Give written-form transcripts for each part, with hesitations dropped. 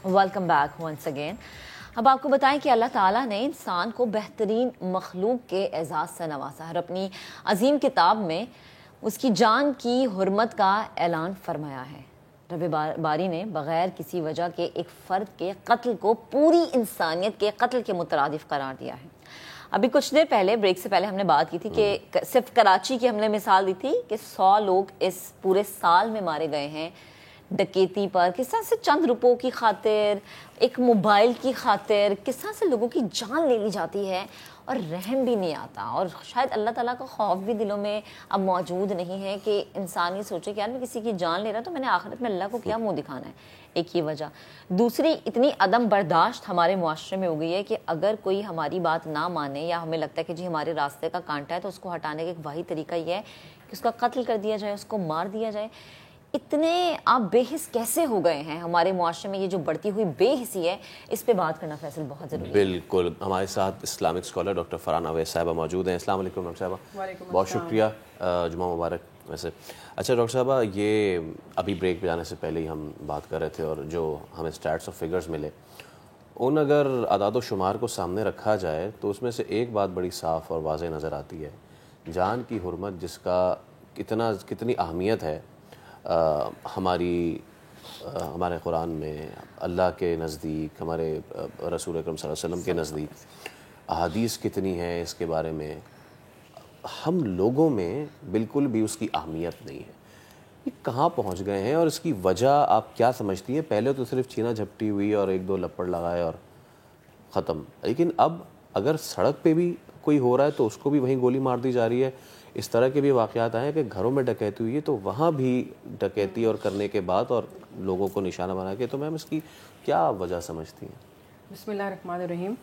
Welcome back once again. اب آپ کو بتائیں کہ اللہ تعالیٰ نے انسان کو بہترین مخلوق کے اعزاز سے نوازا ہے اور اپنی عظیم کتاب میں اس کی جان کی حرمت کا اعلان فرمایا ہے. رب باری نے بغیر کسی وجہ کے ایک فرد کے قتل کو پوری انسانیت کے قتل کے مترادف قرار دیا ہے. ابھی کچھ دیر پہلے بریک سے پہلے ہم نے بات کی تھی کہ صرف کراچی کی ہم نے مثال دی تھی کہ 100 لوگ اس پورے سال میں مارے گئے ہیں ڈکیتی پر. کس طرح سے چند روپوں کی خاطر، ایک موبائل کی خاطر کس طرح سے لوگوں کی جان لے لی جاتی ہے اور رحم بھی نہیں آتا. اور شاید اللہ تعالیٰ کا خوف بھی دلوں میں اب موجود نہیں ہے کہ انسان یہ سوچے کہ یار میں کسی کی جان لے رہا تو میں نے آخرت میں اللہ کو کیا منہ دکھانا ہے. ایک یہ وجہ. دوسری، اتنی عدم برداشت ہمارے معاشرے میں ہو گئی ہے کہ اگر کوئی ہماری بات نہ مانے یا ہمیں لگتا ہے کہ جی ہمارے راستے کا کانٹا ہے تو اس کو ہٹانے کا ایک واحد طریقہ یہ ہے کہ اس کا قتل کر دیا جائے، اس کو مار دیا جائے. اتنے آپ بے حس کیسے ہو گئے ہیں ہمارے معاشرے میں؟ یہ جو بڑھتی ہوئی بے حسی ہے اس پہ بات کرنا فیصل بہت ضروری ہے. بالکل. ہمارے ساتھ Islamic scholar doctor Farhan Owais صاحبہ موجود ہیں. السلام علیکم ڈاکٹر صاحبہ. بہت شکریہ. جمعہ مبارک. ویسے اچھا ڈاکٹر صاحبہ، یہ ابھی بریک پہ جانے سے پہلے ہی ہم بات کر رہے تھے اور جو ہمیں اسٹیٹس اور فگرز ملے ان اگر اعداد و شمار کو سامنے رکھا جائے تو اس میں سے ایک بات بڑی صاف اور واضح نظر آتی ہے. جان کی حرمت جس کا کتنی اہمیت ہے ہمارے قرآن میں، اللہ کے نزدیک، ہمارے رسول اکرم صلی اللہ علیہ وسلم کے نزدیک احادیث کتنی ہیں اس کے بارے میں، ہم لوگوں میں بالکل بھی اس کی اہمیت نہیں ہے. یہ کہاں پہنچ گئے ہیں اور اس کی وجہ آپ کیا سمجھتی ہیں؟ پہلے تو صرف چھینا جھپٹی ہوئی اور ایک دو لپڑ لگائے اور ختم، لیکن اب اگر سڑک پہ بھی کوئی ہو رہا ہے تو اس کو بھی وہیں گولی مار دی جا رہی ہے. اس طرح کے بھی واقعات آئے ہیں کہ گھروں میں ڈکیتی ہوئی ہے تو وہاں بھی ڈکیتی اور کرنے کے بعد اور لوگوں کو نشانہ بنا کے. تو میم اس کی کیا وجہ سمجھتی ہیں؟ بسم اللہ الرحمن الرحیم.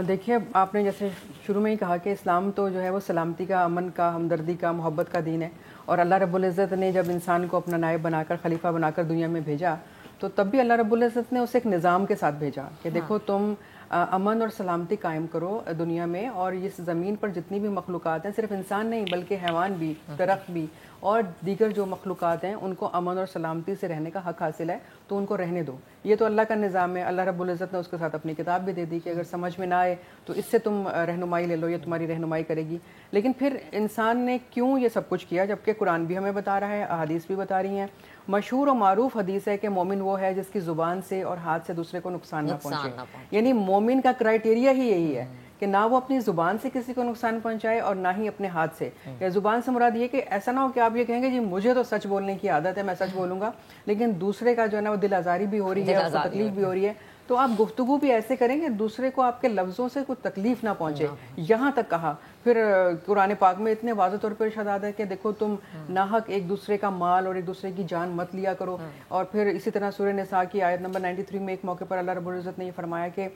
دیکھیے، آپ نے جیسے شروع میں ہی کہا کہ اسلام تو جو ہے وہ سلامتی کا، امن کا، ہمدردی کا، محبت کا دین ہے. اور اللہ رب العزت نے جب انسان کو اپنا نائب بنا کر، خلیفہ بنا کر دنیا میں بھیجا تو تب بھی اللہ رب العزت نے اسے ایک نظام کے ساتھ بھیجا کہ دیکھو تم امن اور سلامتی قائم کرو دنیا میں، اور اس زمین پر جتنی بھی مخلوقات ہیں، صرف انسان نہیں بلکہ حیوان بھی، درخت بھی اور دیگر جو مخلوقات ہیں ان کو امن اور سلامتی سے رہنے کا حق حاصل ہے، تو ان کو رہنے دو. یہ تو اللہ کا نظام ہے. اللہ رب العزت نے اس کے ساتھ اپنی کتاب بھی دے دی کہ اگر سمجھ میں نہ آئے تو اس سے تم رہنمائی لے لو، یہ تمہاری رہنمائی کرے گی. لیکن پھر انسان نے کیوں یہ سب کچھ کیا؟ جبکہ قرآن بھی ہمیں بتا رہا ہے، احادیث بھی بتا رہی ہیں. مشہور و معروف حدیث ہے کہ مومن وہ ہے جس کی زبان سے اور ہاتھ سے دوسرے کو نقصان نہ پہنچے. یعنی مومن کا کرائٹیریا ہی یہی ہے کہ نہ وہ اپنی زبان سے کسی کو نقصان پہنچائے اور نہ ہی اپنے ہاتھ سے. یا زبان سے مراد یہ کہ ایسا نہ ہو کہ آپ یہ کہیں گے جی مجھے تو سچ بولنے کی عادت ہے، میں سچ بولوں گا، لیکن دوسرے کا جو ہے نا وہ دل آزاری بھی ہو رہی ہے، اس کو تکلیف بھی ہو رہی ہے. تو آپ گفتگو بھی ایسے کریں کہ دوسرے کو آپ کے لفظوں سے کوئی تکلیف نہ پہنچے. یہاں تک کہا. پھر قرآن پاک میں اتنے واضح طور پر ارشاد ہے کہ دیکھو تم ناحق ایک دوسرے کا مال اور ایک دوسرے کی جان مت لیا کرو. اور پھر اسی طرح سورہ نساء کی آیت نمبر 93 میں ایک موقع پر اللہ رب العزت نے یہ فرمایا کہ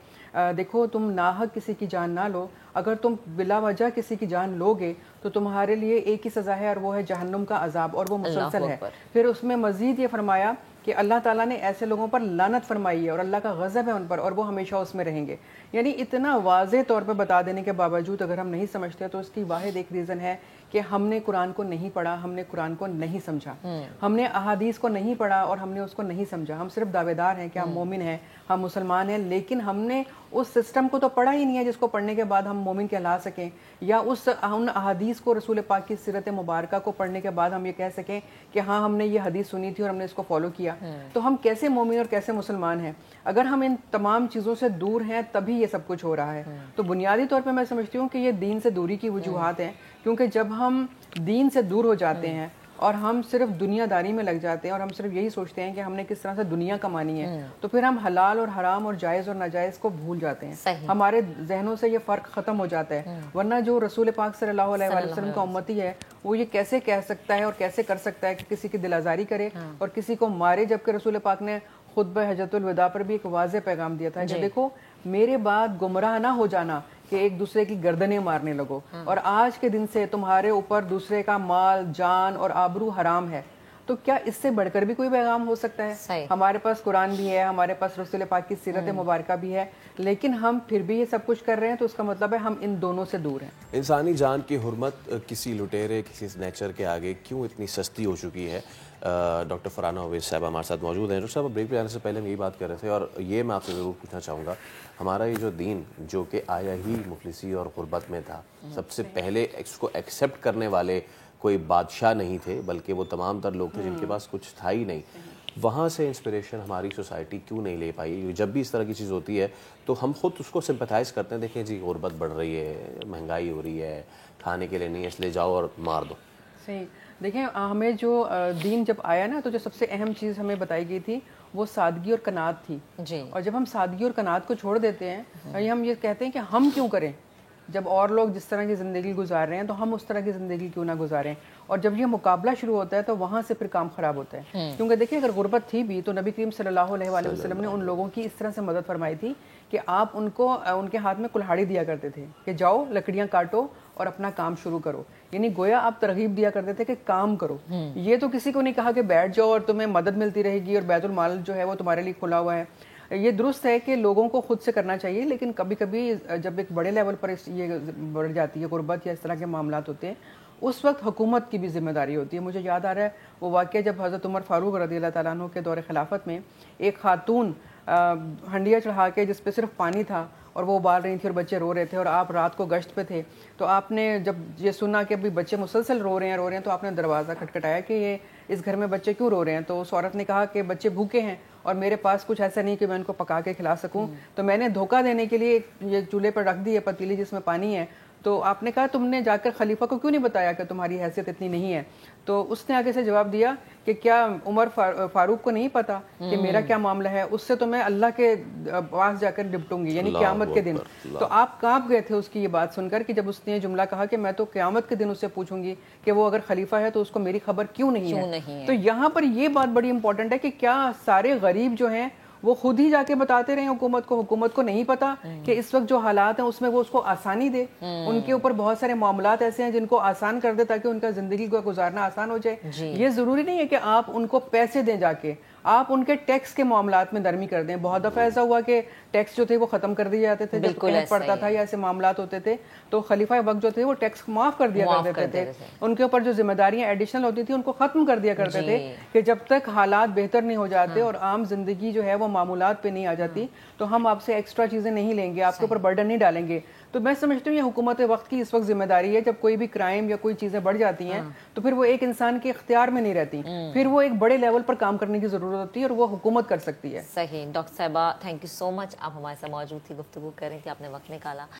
دیکھو تم ناحق کسی کی جان نہ لو. اگر تم بلا وجہ کسی کی جان لو گے تو تمہارے لیے ایک ہی سزا ہے اور وہ ہے جہنم کا عذاب، اور وہ مسلسل ہے. پھر اس میں مزید یہ فرمایا کہ اللہ تعالیٰ نے ایسے لوگوں پر لعنت فرمائی ہے اور اللہ کا غضب ہے ان پر اور وہ ہمیشہ اس میں رہیں گے. یعنی اتنا واضح طور پہ بتا دینے کے باوجود اگر ہم نہیں سمجھتے تو اس کی واحد ایک ریزن ہے کہ ہم نے قرآن کو نہیں پڑھا، ہم نے قرآن کو نہیں سمجھا، ہم نے احادیث کو نہیں پڑھا اور ہم نے اس کو نہیں سمجھا. ہم صرف دعوے دار ہیں کہ ہم مومن ہیں، ہم مسلمان ہیں، لیکن ہم نے اس سسٹم کو تو پڑھا ہی نہیں ہے جس کو پڑھنے کے بعد ہم مومن کہلا سکیں، یا ان احادیث کو، رسول پاک کی سیرت مبارکہ کو پڑھنے کے بعد ہم یہ کہہ سکیں کہ ہاں ہم نے یہ حدیث سنی تھی اور ہم نے اس کو فالو کیا. تو ہم کیسے مومن اور کیسے مسلمان ہیں اگر ہم ان تمام چیزوں سے دور ہیں؟ تبھی یہ سب کچھ ہو رہا ہے. تو بنیادی طور پہ میں سمجھتی ہوں کہ یہ دین سے دوری کی وجوہات ہیں، کیونکہ جب ہم دین سے دور ہو جاتے ہیں اور ہم صرف دنیا داری میں لگ جاتے ہیں اور ہم صرف یہی سوچتے ہیں کہ ہم نے کس طرح سے دنیا کمانی ہے، تو پھر ہم حلال اور حرام اور جائز اور ناجائز کو بھول جاتے ہیں. ہمارے ذہنوں سے یہ فرق ختم ہو جاتا ہے. ورنہ جو رسول پاک صلی اللہ علیہ وآلہ وسلم کا امتی ہے وہ یہ کیسے کہہ سکتا ہے اور کیسے کر سکتا ہے کہ کسی کی دل آزاری کرے اور کسی کو مارے، جبکہ رسول پاک نے خطبہ حجۃ الوداع پر بھی ایک واضح پیغام دیا تھا کہ دیکھو میرے بعد گمراہ نہ ہو جانا کہ ایک دوسرے کی گردنیں مارنے لگو، اور آج کے دن سے تمہارے اوپر دوسرے کا مال، جان اور آبرو حرام ہے. تو کیا اس سے بڑھ کر بھی کوئی پیغام ہو سکتا ہے؟ صحیح. ہمارے پاس قرآن بھی ہے, ہمارے پاس رسول پاک کی سیرت مبارکہ بھی ہے, لیکن ہم پھر بھی یہ سب کچھ کر رہے ہیں, تو اس کا مطلب ہے ہم ان دونوں سے دور ہیں. انسانی جان کی حرمت کسی لٹیرے, کسی نیچر کے آگے کیوں اتنی سستی ہو چکی ہے؟ ڈاکٹر فرحانہ اویس صاحب ہمارے ساتھ موجود ہیں. ڈاکٹر صاحب بریک پہ جانے سے پہلے ہم یہی بات کر رہے تھے, اور یہ میں آپ سے ضرور پوچھنا چاہوں گا, ہمارا یہ جو دین جو کہ آیا ہی مفلسی اور غربت میں تھا, سب سے پہلے اس کو ایکسیپٹ کرنے والے کوئی بادشاہ نہیں تھے, بلکہ وہ تمام تر لوگ تھے جن کے پاس کچھ تھا ہی نہیں. وہاں سے انسپریشن ہماری سوسائٹی کیوں نہیں لے پائی؟ جب بھی اس طرح کی چیز ہوتی ہے تو ہم خود اس کو سمپتھائز کرتے ہیں, دیکھیں جی غربت بڑھ رہی ہے, مہنگائی ہو رہی ہے, کھانے کے لیے نہیں ہے, اس لیے جاؤ اور مار دو. صحیح. دیکھیں ہمیں جو دین جب آیا نا, تو جو سب سے اہم چیز ہمیں بتائی گئی تھی وہ سادگی اور قناعت تھی. جی. اور جب ہم سادگی اور قناعت کو چھوڑ دیتے ہیں, ہم یہ کہتے ہیں کہ ہم کیوں کریں, جب اور لوگ جس طرح کی زندگی گزار رہے ہیں تو ہم اس طرح کی زندگی کیوں نہ گزاریں. اور جب یہ مقابلہ شروع ہوتا ہے تو وہاں سے پھر کام خراب ہوتا ہے. کیونکہ دیکھیں اگر غربت تھی بھی تو نبی کریم صلی اللہ علیہ وآلہ وسلم نے ان لوگوں کی اس طرح سے مدد فرمائی تھی کہ آپ ان کو ان کے ہاتھ میں کلہاڑی دیا کرتے تھے کہ جاؤ لکڑیاں کاٹو اور اپنا کام شروع کرو. یعنی گویا آپ ترغیب دیا کرتے تھے کہ کام کرو. یہ تو کسی کو نہیں کہا کہ بیٹھ جاؤ اور تمہیں مدد ملتی رہے گی اور بیت المال جو ہے وہ تمہارے لیے کھلا ہوا ہے. یہ درست ہے کہ لوگوں کو خود سے کرنا چاہیے, لیکن کبھی کبھی جب ایک بڑے لیول پر یہ بڑھ جاتی ہے غربت یا اس طرح کے معاملات ہوتے ہیں, اس وقت حکومت کی بھی ذمہ داری ہوتی ہے. مجھے یاد آ رہا ہے وہ واقعہ جب حضرت عمر فاروق رضی اللہ تعالیٰ عنہ کے دور خلافت میں ایک خاتون ہنڈیا چڑھا کے جس پہ صرف پانی تھا اور وہ ابال رہی تھی اور بچے رو رہے تھے, اور آپ رات کو گشت پہ تھے, تو آپ نے جب یہ سنا کہ ابھی بچے مسلسل رو رہے ہیں تو آپ نے دروازہ کھٹکھٹایا کہ یہ اس گھر میں بچے کیوں رو رہے ہیں. تو اس عورت نے کہا کہ بچے بھوکے ہیں اور میرے پاس کچھ ایسا نہیں کہ میں ان کو پکا کے کھلا سکوں, تو میں نے دھوکہ دینے کے لیے یہ چولہے پر رکھ دی ہے پتیلی جس میں پانی ہے. تو آپ نے کہا تم نے جا کر خلیفہ کو کیوں نہیں بتایا کہ تمہاری حیثیت اتنی نہیں ہے؟ تو اس نے آگے سے جواب دیا کہ کیا عمر فاروق کو نہیں پتا کہ میرا کیا معاملہ ہے, اس سے تو میں اللہ کے پاس جا کر نپٹوں گی, یعنی قیامت کے دن. تو آپ کانپ گئے تھے اس کی یہ بات سن کر کہ جب اس نے یہ جملہ کہا کہ میں تو قیامت کے دن اس سے پوچھوں گی کہ وہ اگر خلیفہ ہے تو اس کو میری خبر کیوں نہیں ہے. تو یہاں پر یہ بات بڑی امپورٹنٹ ہے کہ کیا سارے غریب جو ہیں وہ خود ہی جا کے بتاتے رہے حکومت کو نہیں پتا کہ اس وقت جو حالات ہیں اس میں وہ اس کو آسانی دے. ان کے اوپر بہت سارے معاملات ایسے ہیں جن کو آسان کر دے تاکہ ان کا زندگی کو گزارنا آسان ہو جائے. یہ ضروری نہیں ہے کہ آپ ان کو پیسے دیں, جا کے آپ ان کے ٹیکس کے معاملات میں نرمی کر دیں. بہت دفعہ ایسا ہوا کہ ٹیکس جو تھے وہ ختم کر دیے جاتے تھے, جب قحط پڑتا تھا یا ایسے معاملات ہوتے تھے تو خلیفہ وقت جو تھے وہ ٹیکس معاف کر دیا کرتے تھے. ان کے اوپر جو ذمہ داریاں ایڈیشنل ہوتی تھیں ان کو ختم کر دیا کرتے تھے کہ جب تک حالات بہتر نہیں ہو جاتے اور عام زندگی جو ہے وہ معمولات پہ نہیں آ جاتی تو ہم آپ سے ایکسٹرا چیزیں نہیں لیں گے, آپ کے اوپر برڈن نہیں ڈالیں گے. تو میں سمجھتی ہوں یہ حکومت وقت کی اس وقت ذمہ داری ہے, جب کوئی بھی کرائم یا کوئی چیزیں بڑھ جاتی ہیں تو پھر وہ ایک انسان کے اختیار میں نہیں رہتی, پھر وہ ایک بڑے لیول پر کام کرنے کی ضرورت ہوتی ہے اور وہ حکومت کر سکتی ہے. صحیح. ڈاکٹر صاحبہ تھینک یو سو مچ, آپ ہمارے ساتھ موجود تھی, گفتگو کر رہی تھی, آپ نے وقت نکالا.